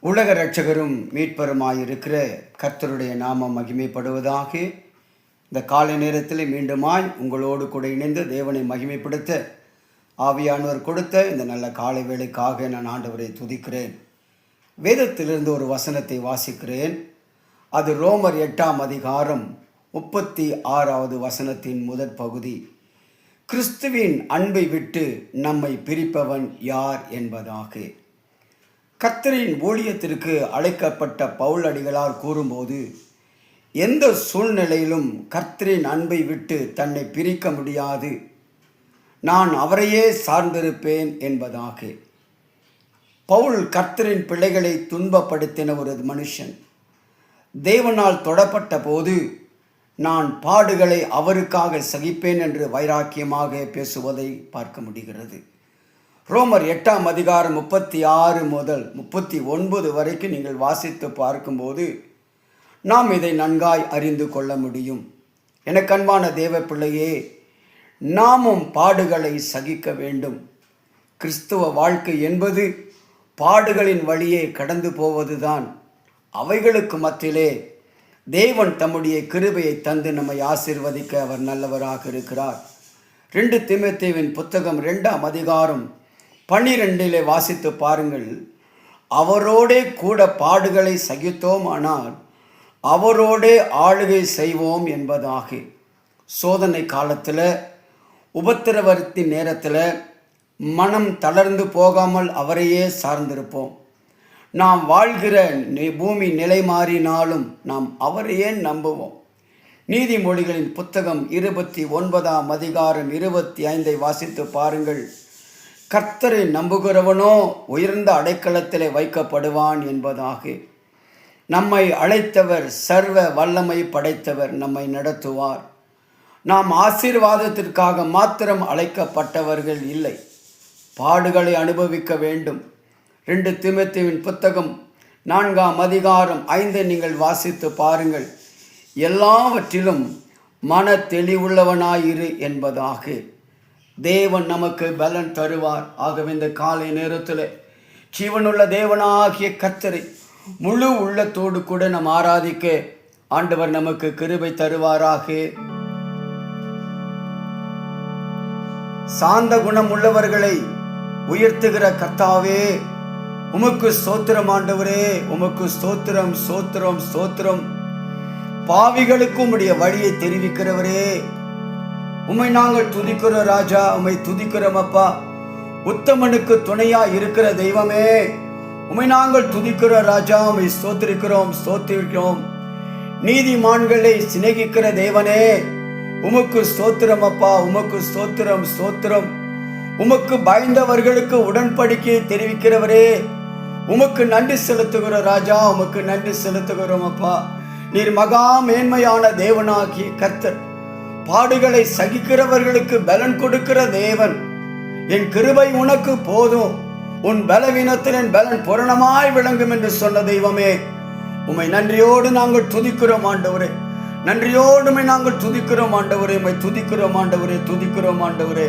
உலக இரட்சகரும் மீட்பருமாயிருக்கிற கர்த்தருடைய நாமம் மகிமைப்படுவதாக. இந்த காலை நேரத்தில் மீண்டுமாய் உங்களோடு கூட இணைந்து தேவனை மகிமைப்படுத்த ஆவியானவர் கொடுத்த இந்த நல்ல காலை வேளைக்காக நான் ஆண்டவரை துதிக்கிறேன். வேதத்திலிருந்து ஒரு வசனத்தை வாசிக்கிறேன். அது ரோமர் 8ஆம் அதிகாரம் 36வது வசனத்தின் முதற் பகுதி. கிறிஸ்துவின் அன்பை விட்டு நம்மை பிரிப்பவன் யார் என்பதாக. கர்த்தரின் ஊழியத்திற்கு அழைக்கப்பட்ட பவுல் அடிகளார் கூறும்போது, எந்த சூழ்நிலையிலும் கர்த்தரின் அன்பை விட்டு தன்னை பிரிக்க முடியாது, நான் அவரையே சார்ந்திருப்பேன் என்பதாக. பவுல் கர்த்தரின் பிள்ளைகளை துன்பப்படுத்தின ஒரு மனுஷன். தேவனால் தொடப்பட்ட போது நான் பாடுகளை அவருக்காக சகிப்பேன் என்று வைராக்கியமாக பேசுவதை பார்க்க முடிகிறது. ரோமர் 8ஆம் அதிகாரம் 36 முதல் 39 வரைக்கும் நீங்கள் வாசித்து பார்க்கும்போது நாம் இதை நன்காய் அறிந்து கொள்ள முடியும். எனக்கு அன்பான தேவ பிள்ளையே, நாமும் பாடுகளை சகிக்க வேண்டும். கிறிஸ்துவ வாழ்க்கை என்பது பாடுகளின் வழியே கடந்து போவதுதான். அவைகளுக்கு மத்தியிலே தேவன் தம்முடைய கிருபையை தந்து நம்மை ஆசீர்வதிக்க அவர் நல்லவராக இருக்கிறார். 2 தீமோத்தேயுவின் புத்தகம் 2ஆம் அதிகாரம் 12 வாசித்து பாருங்கள். அவரோடே கூட பாடுகளை சகித்தோம், ஆனால் அவரோடே ஆளுகை செய்வோம் என்பதாக. சோதனை காலத்தில், உபத்திரவத்தின் நேரத்தில் மனம் தளர்ந்து போகாமல் அவரையே சார்ந்திருப்போம். நாம் வாழ்கிற பூமி நிலை மாறினாலும் நாம் அவரையே நம்புவோம். நீதிமொழிகளின் புத்தகம் 29ஆம் அதிகாரம் 25 வாசித்து பாருங்கள். கர்த்தரை நம்புகிறவனோ உயர்ந்த அடைக்கலத்திலே வைக்கப்படுவான் என்பதாக. நம்மை அழைத்தவர் சர்வ வல்லமை படைத்தவர், நம்மை நடத்துவார். நாம் ஆசீர்வாதத்திற்காக மாத்திரம் அழைக்கப்பட்டவர்கள் இல்லை, பாடுகளை அனுபவிக்க வேண்டும். 2 தீமோத்தேயுவின் புத்தகம் 4ஆம் அதிகாரம் 5 நீங்கள் வாசித்து பாருங்கள். எல்லாவற்றிலும் மன தெளிவுள்ளவனாயிரு என்பதாக. தேவன் நமக்கு பலன் தருவார். ஆகவே இந்த காலை நேரத்தில் ஜீவனுள்ள தேவனாகிய கர்த்தரை முழு உள்ளத்தோடு கூட நாம் ஆராதிக்க ஆண்டவர் நமக்கு கிருபை தருவாராக. சாந்த குணம் உள்ளவர்களை உயர்த்துகிற கர்த்தாவே, உமக்கு ஸ்தோத்திரம் ஆண்டவரே, உமக்கு ஸ்தோத்திரம் ஸ்தோத்திரம் ஸ்தோத்திரம். பாவிகளுக்கு உம்முடைய வழியை தெரிவிக்கிறவரே, உம்மை நாங்கள் துதிக்கிறோம் ராஜா, உம்மை துதிக்கிறோம் அப்பா. உத்தமனுக்கு துணையா இருக்கிற தெய்வமே, உம்மை நாங்கள் துதிக்கிறோம் ராஜா, உம்மை ஸ்தோத்திரிக்கிறோம் ஸ்தோத்திரிக்கிறோம். நீதிமான்களை சிநேகிக்கிற தேவனே, உமக்கு ஸ்தோத்திரம் அப்பா, உமக்கு ஸ்தோத்திரம் ஸ்தோத்திரம். உமக்கு பயந்தவர்களுக்கு உடன்படிக்கையை தெரிவிக்கிறவரே, உமக்கு நன்றி செலுத்துகிறோம் ராஜா, உமக்கு நன்றி செலுத்துகிறோம் அப்பா. நீர் மகா மேன்மையான தேவனாகிய கர்த்தர், பாடுகளை சகிக்கிறவர்களுக்கு பலன் கொடுக்கிற தேவன். என் கிருபை உனக்கு போதும், உன் பலவீனத்தில் என் பலன் பூரணமாய் விளங்கும் என்று சொன்ன தெய்வமே, உம்மை நன்றியோடு நாங்கள் துதிக்கிறோம் ஆண்டவரே, நன்றியோடு நாங்கள் துதிக்கிறோம் ஆண்டவரே, உம்மை துதிக்கிறோம் ஆண்டவரே, துதிக்கிறோம் ஆண்டவரே.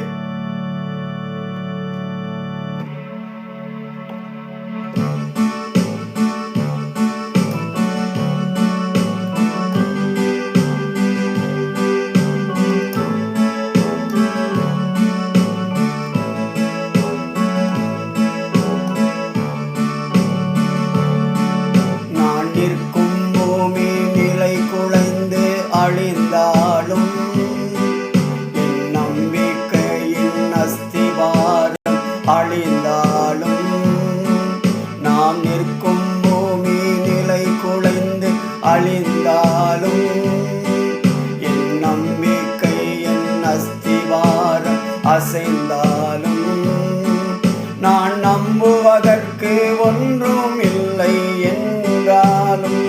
அழிந்தாலும் நாம் நிற்கும் பூமி நிலை குலைந்து அழிந்தாலும், என் நம்பிக்கை என் அஸ்திவாரம் அசைந்தாலும், நான் நம்புவதற்கு ஒன்றும் இல்லை என்றாலும்,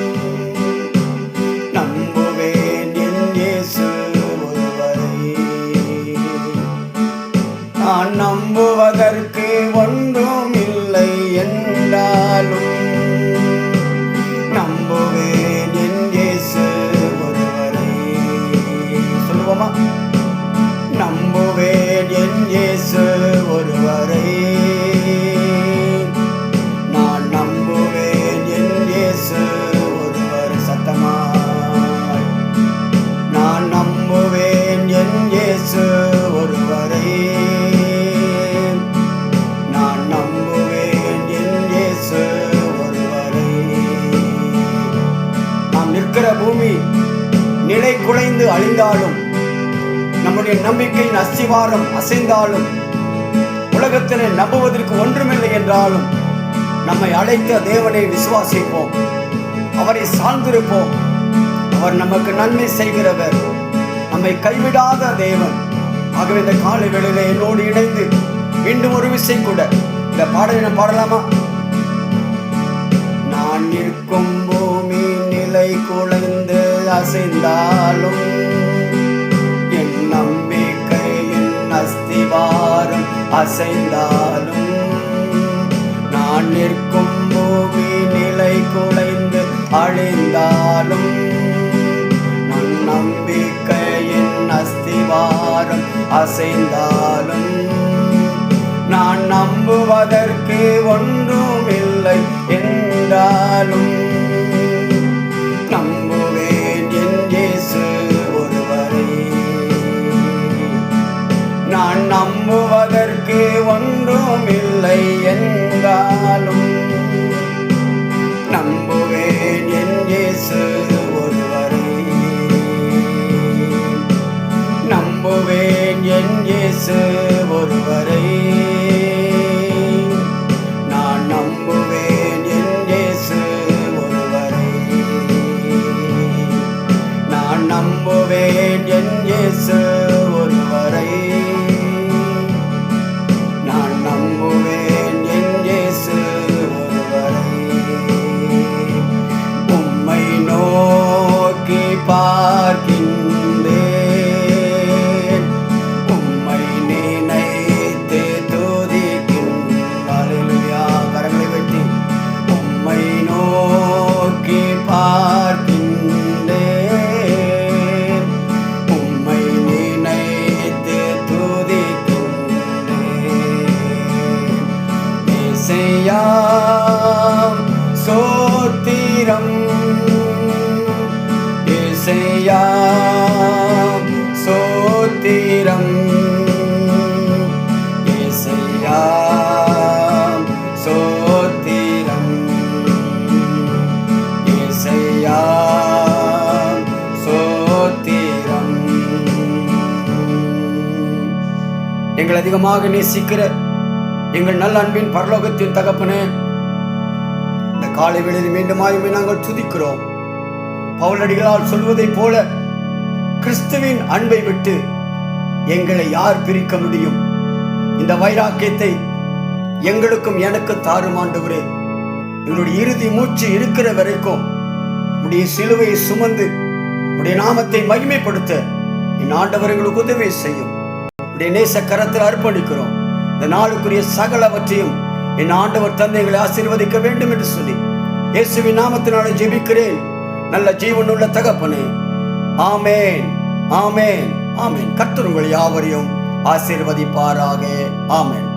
நம்புவேன் என் இயேசு ஒருவரை. நான் நம்புவதற்கு ஒன்றும் இல்லை என்றாலும், நம்புவேன் என் இயேசு ஒருவரை. சொல்லுவோமா? நம்புவேன் என் இயேசு ஒருவரை. நான் நம்புவேன் நிலை குலைந்து அழிந்தாலும், நம்முடைய நம்பிக்கையின் அஸ்திவாரம் அசைந்தாலும், உலகத்திலே நம்புவதற்கு ஒன்றுமில்லை என்றாலும், நம்மை அழைத்த தேவனை விசுவாசிப்போம், அவரை சார்ந்திருப்போம். அவர் நமக்கு நன்மை செய்கிறவர், நம்மை கைவிடாத தேவன். ஆகவே இந்த காலை வேளையிலே என்னோடு இணைந்து மீண்டும் ஒரு விசை கூட இந்த பாடலை நாம் பாடலாமா? நான் நிற்கும் பூமி நிலை குலைந்து அசைந்தாலும், என் நம்பிக்கையின் அஸ்திவாரம் அசைந்தாலும், நான் நிற்கும் பூமி நிலை குலைந்து அழிந்தாலும், நம் நம்பிக்கையின் அஸ்திவாரம் அசைந்தாலும், நான் நம்புவதற்கு ஒன்றுமில்லை என்றாலும், நம்புவேன் என் இயேசு ஒருவரே. நான் நம்புவதற்கு ஒன்றுமில்லை என்றாலும், நம்புவேன் என் இயேசு ஒருவரே. நம்புவேன் என் இயேசு ஒருவரை. நான் நம்புவேன் என் இயேசு ஒருவரை. நான் நம்புவேன் என் இயேசு ஒருவரை. நான் நம்புவேன் என் இயேசு ஒருவரை. உம்மை நோக்கி பார்க்கின்றேன், சோத்திரம் இசையா சோத்திரம் இசையா சோத்திரம் இசையா சோத்திரம். எங்கள் அதிகமாக நேசிக்கிற எங்கள் நல்ல அன்பின் பரலோகத்தின் தகப்பனே, இந்த காலை வேளையில் மீண்டுமாயுமே நாங்கள் துதிக்கிறோம். பவுலடிகளால் சொல்வதைப் போல, கிறிஸ்துவின் அன்பை விட்டு எங்களை யார் பிரிக்க முடியும்? இந்த வைராக்கியத்தை எங்களுக்கும் எனக்கு தாரும் ஆண்டவரே. எங்களுடைய இறுதி மூச்சு இருக்கிற வரைக்கும் உடைய சிலுவையை சுமந்து உடைய நாமத்தை மகிமைப்படுத்த என் ஆண்டவர் எங்களுக்கு உதவி செய்யும். உடைய நேச கரத்தில் அர்ப்பணிக்கிறோம். இந்த நாளுக்குரிய சகலவற்றையும் என் ஆண்டவர் தந்தைகளை ஆசீர்வதிக்க வேண்டும் என்று சொல்லி இயேசுவின் நாமத்தினாலே ஜெபிக்கிறேன் நல்ல ஜீவனுள்ள தகப்பனே. ஆமேன், ஆமேன், ஆமேன். கர்த்தர் உங்கள் யாவரையும் ஆசீர்வதிப்பாராக. ஆமேன்.